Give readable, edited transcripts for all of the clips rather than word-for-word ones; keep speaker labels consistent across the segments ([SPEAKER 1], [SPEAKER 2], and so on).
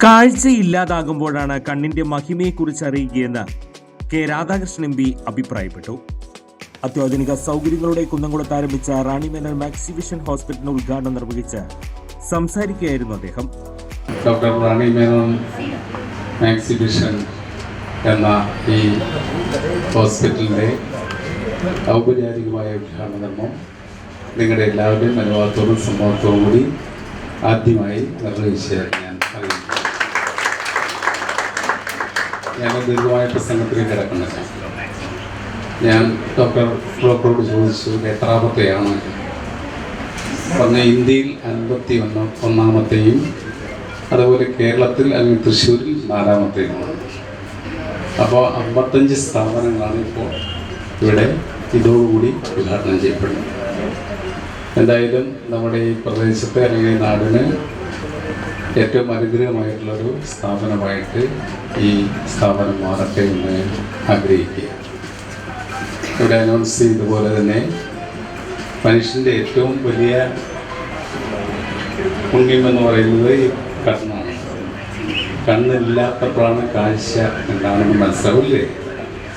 [SPEAKER 1] കാഴ്ചയില്ലാതാകുമ്പോഴാണ് കണ്ണിന്റെ മഹിമയെക്കുറിച്ച് അറിയുകയെന്ന് K Radhakrishnan M P അഭിപ്രായപ്പെട്ടു. അത്യാധുനിക സൗകര്യങ്ങളുടെ കുന്നംകുളത്ത് ആരംഭിച്ച റാണി മേനോൻ മാക്സിവിഷൻ ഹോസ്പിറ്റലിന് ഉദ്ഘാടനം നിർവഹിച്ച് സംസാരിക്കുകയായിരുന്നു അദ്ദേഹം.
[SPEAKER 2] ഡോക്ടർ റാണി മേനോൻ മാക്സിവിഷൻ എന്ന ഈ ഹോസ്പിറ്റലിൻ്റെ ഔപചാരികമായ ഉദ്ഘാടനം നിങ്ങളുടെ എല്ലാവരുടെയും അനുഭവത്തോടും സമ്മതത്തോടും കൂടി ആദ്യമായി നിർവഹിച്ചത് ഞാൻ ദീർഘമായ പ്രസംഗത്തിലേക്ക് കിടക്കുന്നില്ല. ഞാൻ ഡോക്ടറോട് ചോദിച്ചു എത്രാമത്തെയാണ് പറഞ്ഞ ഇന്ത്യയിൽ 51ാമത്തെയും അതുപോലെ കേരളത്തിൽ അല്ലെങ്കിൽ തൃശ്ശൂരിൽ 4ാമത്തെയുമാണ്. അപ്പോൾ 55 സ്ഥാപനങ്ങളാണ് ഇപ്പോൾ ഇവിടെ ഇതോടുകൂടി ഉദ്ഘാടനം ചെയ്യപ്പെടുന്നത്. എന്തായാലും നമ്മുടെ ഈ പ്രദേശത്തെ അല്ലെങ്കിൽ നാടിന് ഏറ്റവും അനുഗ്രഹമായിട്ടുള്ളൊരു സ്ഥാപനമായിട്ട് ഈ സ്ഥാപനം മാറട്ടെ എന്ന് ആഗ്രഹിക്കുക. ഇവിടെ അനൗൺസ് ചെയ്തതുപോലെ തന്നെ മനുഷ്യൻ്റെ ഏറ്റവും വലിയ പുണ്യമെന്ന് പറയുന്നത് ഈ കണ്ണാണ്. കണ്ണില്ലാത്തപ്പോഴാണ് കാഴ്ച എന്താണെന്ന് മനസ്സിലാവില്ലേ?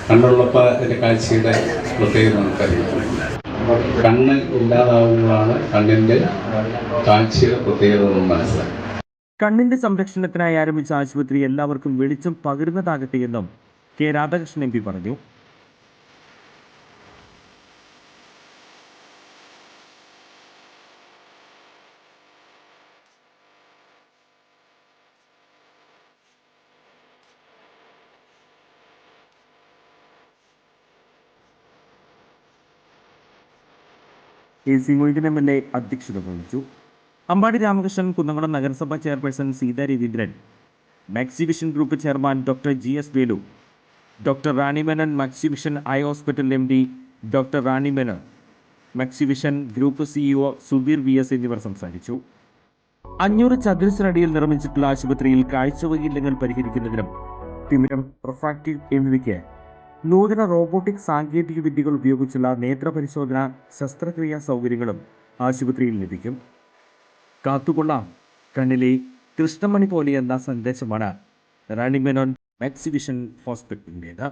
[SPEAKER 2] കണ്ണുള്ളപ്പോൾ അതിൻ്റെ കാഴ്ചയുടെ പ്രത്യേകത നമുക്കറിയാം. കണ്ണ് ഇല്ലാതാവുമ്പോഴാണ് കണ്ണിൻ്റെ കാഴ്ചയുടെ പ്രത്യേകത നമ്മൾ മനസ്സിലാക്കുക.
[SPEAKER 1] കണ്ണിന്റെ സംരക്ഷണത്തിനായി ആരംഭിച്ച ആശുപത്രി എല്ലാവർക്കും വെളിച്ചം പകരുന്നതാകട്ടെ എന്നും കെ രാധാകൃഷ്ണൻ എം പി പറഞ്ഞു. എ സി മൊയ്തീൻ MLA അധ്യക്ഷത വഹിച്ചു. അമ്പാടി രാമകൃഷ്ണൻ, കുന്നംകുളം നഗരസഭാ chairperson Seetha Raveendran, Maxivision group chairman doctor GS Velu, doctor Rani Menon Maxivision eye hospital MD doctor Rani Menon, Maxivision group CEO Subeer VS എന്നിവർ സംസാരിച്ചു. 500 ചതുരശ്ര അടിയിൽ നിർമ്മിച്ചിട്ടുള്ള ആശുപത്രിയിൽ കാഴ്ചവൈകല്യങ്ങൾ പരിഹരിക്കുന്നതിനും തിമിരം, റിഫ്രാക്റ്റീവ് എന്നിവയ്ക്ക് നൂതന റോബോട്ടിക് സാങ്കേതിക വിദ്യകൾ ഉപയോഗിച്ചുള്ള നേത്രപരിശോധന, ശസ്ത്രക്രിയാ സൗകര്യങ്ങളും ആശുപത്രിയിൽ ലഭിക്കും. കാത്തുകൊള്ളാം കണ്ണിലെ കൃഷ്ണമണി പോലെ എന്ന സന്ദേശമാണ് റാണി മേനോൻ മാക്സിവിഷൻ ഹോസ്പിറ്റലിൻ്റേത്.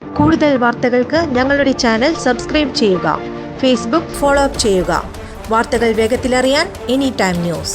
[SPEAKER 3] കൂടുതൽ വാർത്തകൾക്ക് ഞങ്ങളുടെ ചാനൽ സബ്സ്ക്രൈബ് ചെയ്യുക. ഫേസ്ബുക്ക് ഫോളോ അപ്പ് ചെയ്യുക. വാർത്തകൾ വേഗത്തിലറിയാൻ Anytime News.